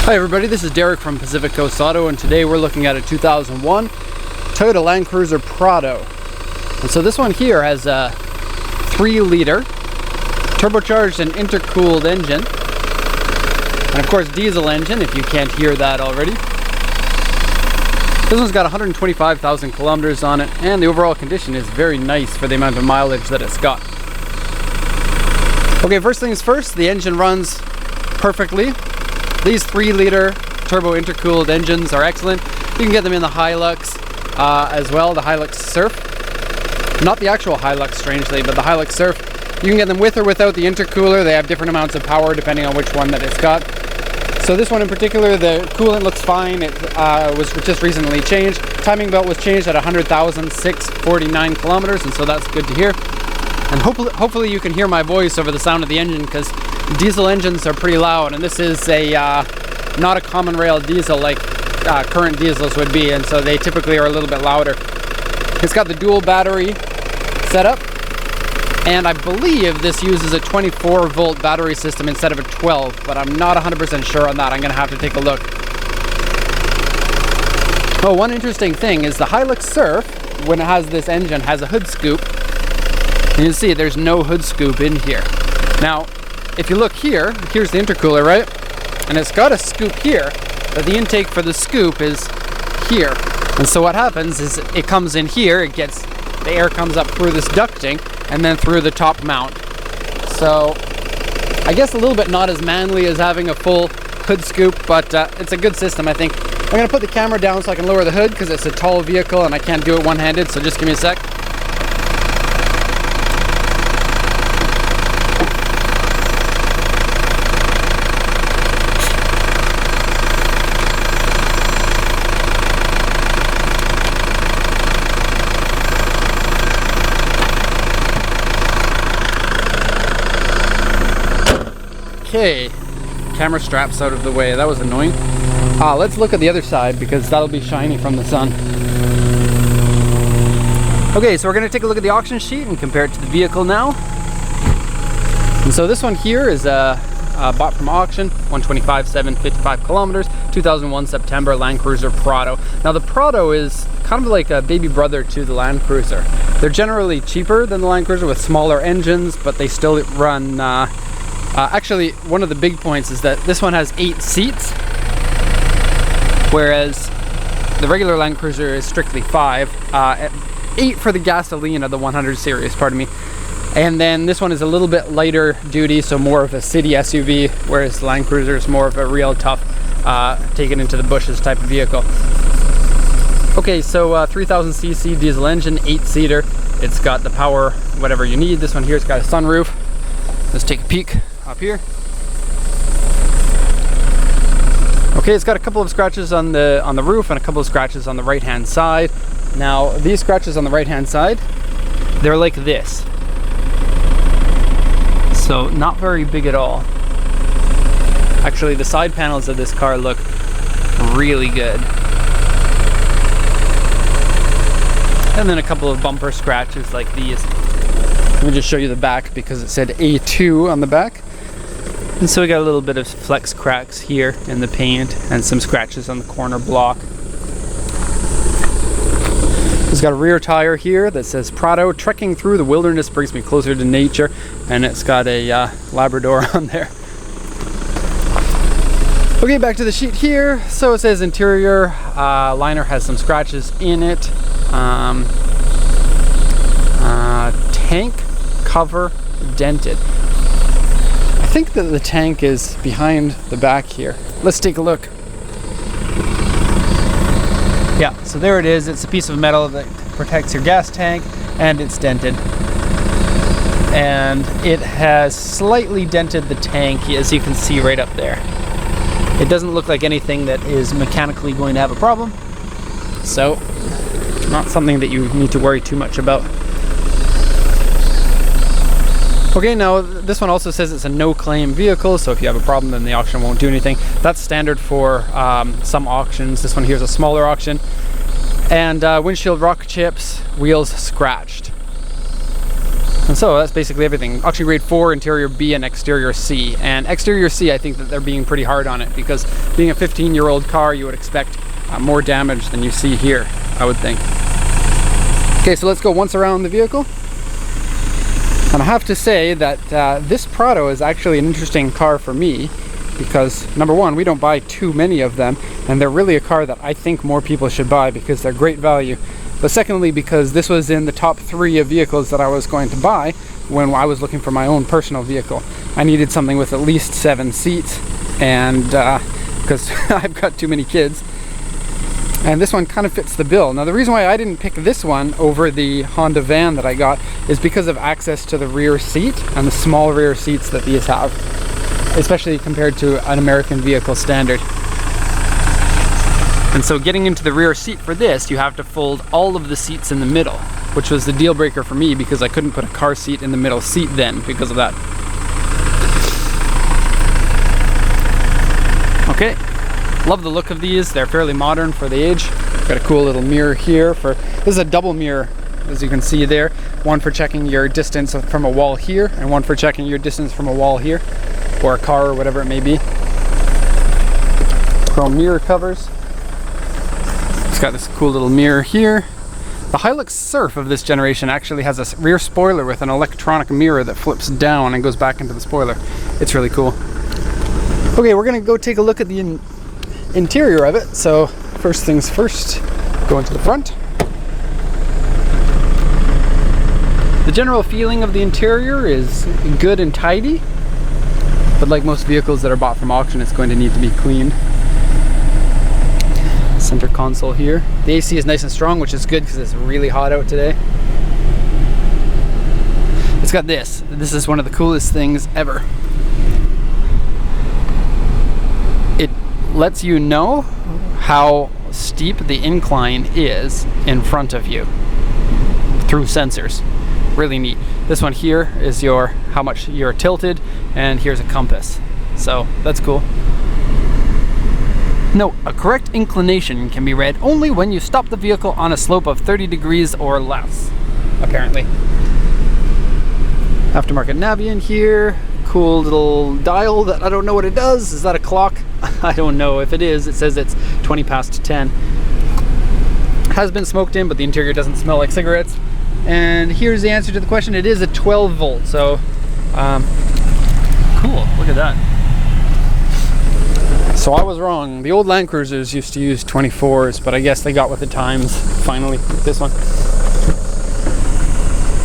Hi everybody, this is Derek from Pacific Coast Auto, and today we're looking at a 2001 Toyota Land Cruiser Prado. And so this one here has a 3-liter turbocharged and intercooled engine, and of course diesel engine if you can't hear that already. This one's got 125,000 kilometers on it, and the overall condition is very nice for the amount of mileage that it's got. Okay, first things first, the engine runs perfectly. These 3-liter turbo intercooled engines are excellent. You can get them in the Hilux as well, the Hilux Surf. Not the actual Hilux, strangely, but the Hilux Surf. You can get them with or without the intercooler. They have different amounts of power depending on which one that it's got. So this one in particular, the coolant looks fine. It was just recently changed. Timing belt was changed at 100,649 kilometers, and so that's good to hear. And hopefully you can hear my voice over the sound of the engine, because diesel engines are pretty loud, and this is a not a common rail diesel like current diesels would be, and so they typically are a little bit louder. It's got the dual battery setup, and I believe this uses a 24-volt battery system instead of a 12, but I'm not 100% sure on that. I'm gonna have to take a look. Oh, one interesting thing is the Hilux Surf, when it has this engine, has a hood scoop. And you see there's no hood scoop in here. Now, if you look here, here's the intercooler, right? And it's got a scoop here, but the intake for the scoop is here. And so what happens is it comes in here, the air comes up through this ducting and then through the top mount. So I guess a little bit not as manly as having a full hood scoop, but it's a good system, I think. I'm gonna put the camera down so I can lower the hood because it's a tall vehicle and I can't do it one-handed, so just give me a sec. Okay, camera straps out of the way. That was annoying. Let's look at the other side because that'll be shiny from the sun. Okay, so we're going to take a look at the auction sheet and compare it to the vehicle now. And so this one here is bought from auction, 125,755 kilometers, 2001 September Land Cruiser Prado. Now the Prado is kind of like a baby brother to the Land Cruiser. They're generally cheaper than the Land Cruiser with smaller engines, but they still run actually, one of the big points is that this one has 8 seats, whereas the regular Land Cruiser is strictly 5. 8 for the gasolina, the 100 series, pardon me. And then this one is a little bit lighter duty, so more of a city SUV, whereas the Land Cruiser is more of a real tough, take it into the bushes type of vehicle. Okay, so 3000cc diesel engine, 8-seater. It's got the power, whatever you need. This one here's got a sunroof. Let's take a peek up here. Okay, it's got a couple of scratches on the roof and a couple of scratches on the right hand side. Now these scratches on the right hand side, they're like this, so not very big at all. Actually, the side panels of this car look really good. And then a couple of bumper scratches like these. Let me just show you the back because it said A2 on the back. And so we got a little bit of flex cracks here in the paint and some scratches on the corner block. It's got a rear tire here that says Prado, trekking through the wilderness brings me closer to nature, and it's got a Labrador on there. Okay, back to the sheet here. So it says interior liner has some scratches in it. Tank cover dented. I think that the tank is behind the back here. Let's take a look. Yeah, so there it is. It's a piece of metal that protects your gas tank, and it's dented. And it has slightly dented the tank, as you can see right up there. It doesn't look like anything that is mechanically going to have a problem, so not something that you need to worry too much about. Okay, now this one also says it's a no-claim vehicle, so if you have a problem then the auction won't do anything. That's standard for some auctions. This one here is a smaller auction. And windshield rock chips, wheels scratched. And so that's basically everything. Auction grade 4, interior B, and exterior C. And exterior C, I think that they're being pretty hard on it, because being a 15-year-old car, you would expect more damage than you see here, I would think. Okay, so let's go once around the vehicle. And I have to say that this Prado is actually an interesting car for me, because number one, we don't buy too many of them, and they're really a car that I think more people should buy because they're great value. But secondly, because this was in the top 3 of vehicles that I was going to buy when I was looking for my own personal vehicle. I needed something with at least 7 seats, and because I've got too many kids. And this one kind of fits the bill. Now the reason why I didn't pick this one over the Honda van that I got is because of access to the rear seat and the small rear seats that these have, especially compared to an American vehicle standard. And so getting into the rear seat for this, you have to fold all of the seats in the middle, which was the deal breaker for me because I couldn't put a car seat in the middle seat then because of that. Okay, love the look of these. They're fairly modern for the age. Got a cool little mirror here this is a double mirror, as you can see there. One for checking your distance from a wall here, and one for checking your distance from a wall here, or a car or whatever it may be. Chrome mirror covers. It's got this cool little mirror here. The Hilux Surf of this generation actually has a rear spoiler with an electronic mirror that flips down and goes back into the spoiler. It's really cool. Okay, we're gonna go take a look at the interior of it. So first things first, go into the front. The general feeling of the interior is good and tidy, but like most vehicles that are bought from auction, it's going to need to be cleaned. Center console here. The AC is nice and strong, which is good because it's really hot out today. It's got this. This is one of the coolest things ever. It lets you know how steep the incline is in front of you through sensors. Really neat. This one here is how much you're tilted, and here's a compass. So that's cool. Note, a correct inclination can be read only when you stop the vehicle on a slope of 30 degrees or less, apparently. Aftermarket Navi in here. Cool little dial that I don't know what it does. Is that a clock? I don't know. If it is, it says it's 20 past 10. Has been smoked in, but the interior doesn't smell like cigarettes. And here's the answer to the question. It is a 12 volt, so cool, look at that. So I was wrong. The old Land Cruisers used to use 24s, but I guess they got with the times finally with this one.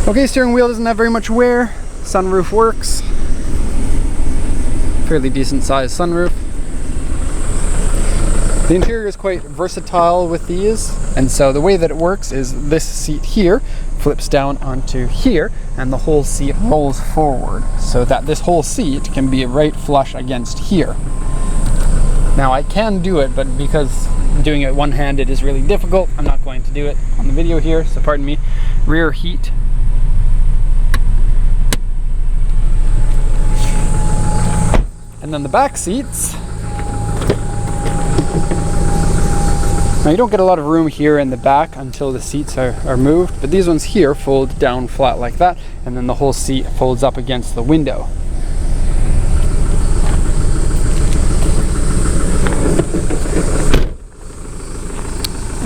Okay, steering wheel doesn't have very much wear. Sunroof works. Fairly decent sized sunroof. The interior is quite versatile with these, and so the way that it works is this seat here flips down onto here, and the whole seat rolls forward so that this whole seat can be right flush against here. Now I can do it, but because doing it one-handed is really difficult, I'm not going to do it on the video here, so pardon me. Rear heat. And then the back seats. Now you don't get a lot of room here in the back until the seats are moved, but these ones here fold down flat like that, and then the whole seat folds up against the window.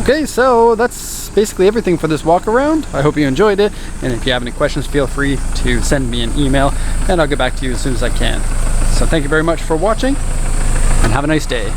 Okay, so that's basically everything for this walk around. I hope you enjoyed it, and if you have any questions, feel free to send me an email, and I'll get back to you as soon as I can. So thank you very much for watching, and have a nice day.